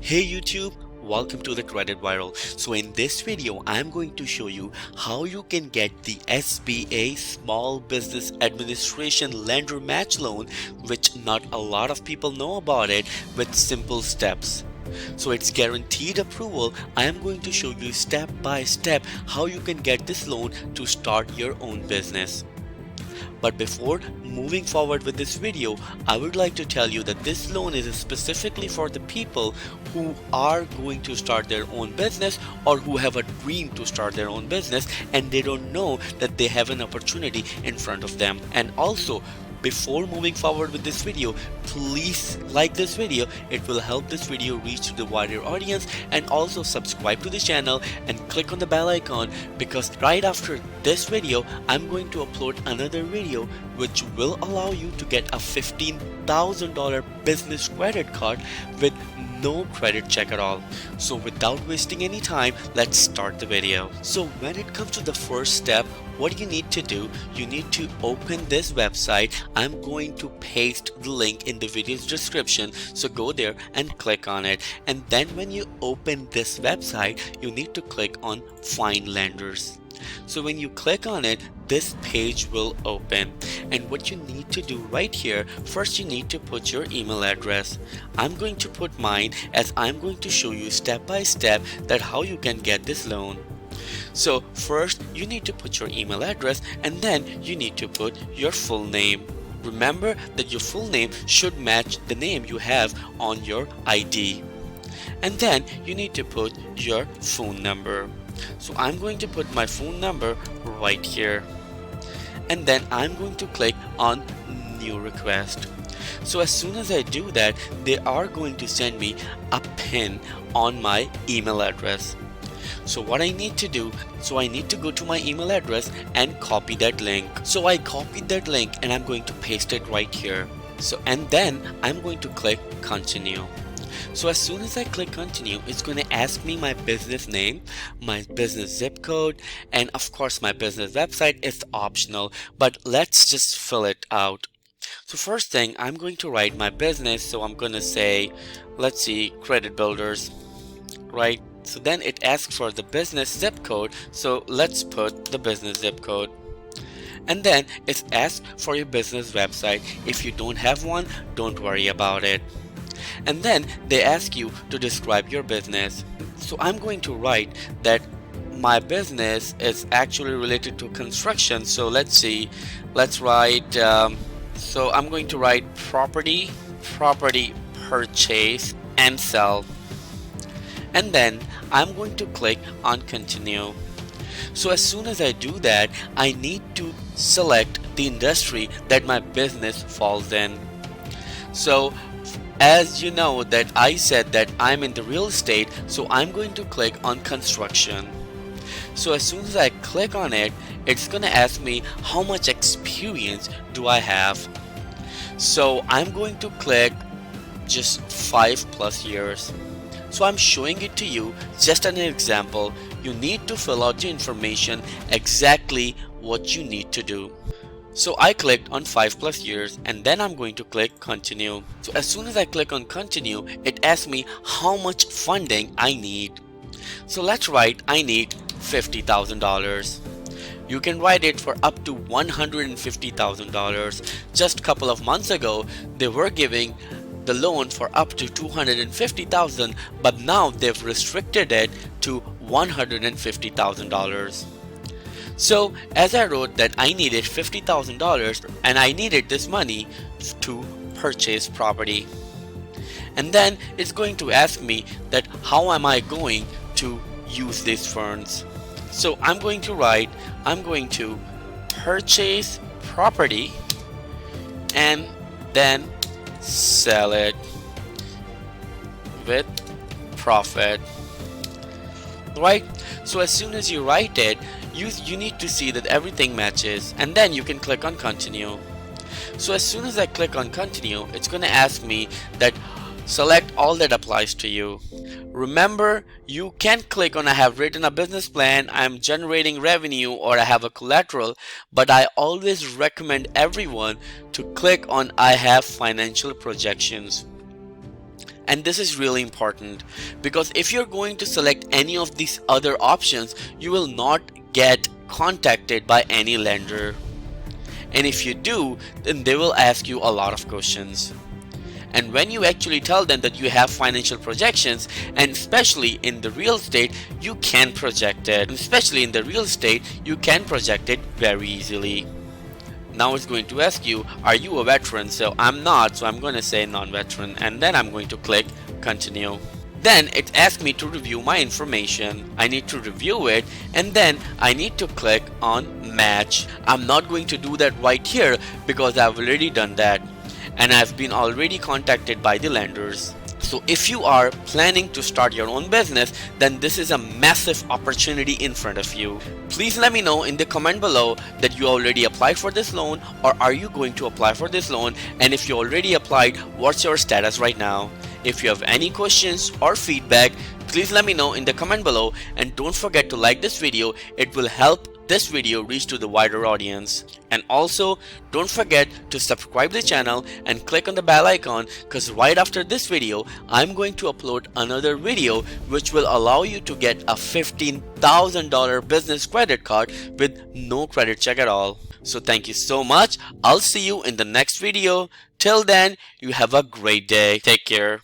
Hey YouTube, welcome to the Credit Viral. So in this video, I'm going to show you how you can get the SBA Small Business Administration Lender Match Loan, which not a lot of people know about it, with simple steps. So it's guaranteed approval. I am going to show you step by step how you can get this loan to start your own business. But before moving forward with this video, I would like to tell you that this loan is specifically for the people who are going to start their own business or who have a dream to start their own business and they don't know that they have an opportunity in front of them. And also, before moving forward with this video, please like this video. It will help this video reach to the wider audience, and also subscribe to the channel and click on the bell icon, because right after this video I'm going to upload another video which will allow you to get a $15,000 business credit card with no credit check at all. So without wasting any time, let's start the video. So when it comes to the first step, what you need to do, you need to open this website. I'm going to paste the link in the video's description, so go there and click on it. And then when you open this website, you need to click on Find Lenders. So when you click on it, this page will open, and what you need to do right here, first you need to put your email address. I'm going to put mine, as I'm going to show you step by step that how you can get this loan. So first you need to put your email address, and then you need to put your full name. Remember that your full name should match the name you have on your ID. And then you need to put your phone number. So I'm going to put my phone number right here, and then I'm going to click on New Request. So as soon as I do that, they are going to send me a pin on my email address. So what I need to do, so I need to go to my email address and copy that link. So I copied that link and I'm going to paste it right here. So and then I'm going to click Continue. So as soon as I click continue, it's going to ask me my business name, my business zip code, and of course my business website is optional, but let's just fill it out. So first thing, I'm going to write my business. So I'm going to say, let's see, Credit Builders, right? So then it asks for the business zip code. So let's put the business zip code. And then it's asked for your business website. If you don't have one, don't worry about it. And then they ask you to describe your business. So I'm going to write that my business is actually related to construction. So let's see, let's write, so I'm going to write property purchase and sell. And then I'm going to click on continue. So as soon as I do that, I need to select the industry that my business falls in. So as you know that I said that I'm in the real estate, so I'm going to click on construction. So as soon as I click on it, it's gonna ask me how much experience do I have. So I'm going to click just 5+ years. So I'm showing it to you just an example. You need to fill out the information exactly what you need to do. So I clicked on 5+ years, and then I'm going to click continue. So as soon as I click on continue, it asks me how much funding I need. So let's write I need $50,000. You can write it for up to $150,000. Just a couple of months ago, they were giving the loan for up to $250,000, but now they've restricted it to $150,000. So as I wrote that I needed $50,000 and I needed this money to purchase property. And then it's going to ask me that how am I going to use these funds. So I'm going to write, I'm going to purchase property and then sell it with profit, right? So as soon as you write it, you need to see that everything matches, and then you can click on continue. So as soon as I click on continue, it's going to ask me that select all that applies to you. Remember, you can click on I have written a business plan, I'm generating revenue, or I have a collateral, but I always recommend everyone to click on I have financial projections. And this is really important because if you're going to select any of these other options, you will not get contacted by any lender. And if you do, then they will ask you a lot of questions. And when you actually tell them that you have financial projections, and especially in the real estate, you can project it. Especially in the real estate, you can project it very easily. Now it's going to ask you, are you a veteran? So I'm not, so I'm going to say non-veteran, and then I'm going to click continue. Then it asks me to review my information. I need to review it, and then I need to click on match. I'm not going to do that right here because I've already done that, and I've been already contacted by the lenders. So if you are planning to start your own business, then this is a massive opportunity in front of you. Please let me know in the comment below that you already applied for this loan, or are you going to apply for this loan, and if you already applied, what's your status right now? If you have any questions or feedback, please let me know in the comment below, and don't forget to like this video. It will help this video reach to the wider audience. And also don't forget to subscribe the channel and click on the bell icon, because right after this video I'm going to upload another video which will allow you to get a $15,000 business credit card with no credit check at all. So thank you so much. I'll see you in the next video. Till then, you have a great day. Take care.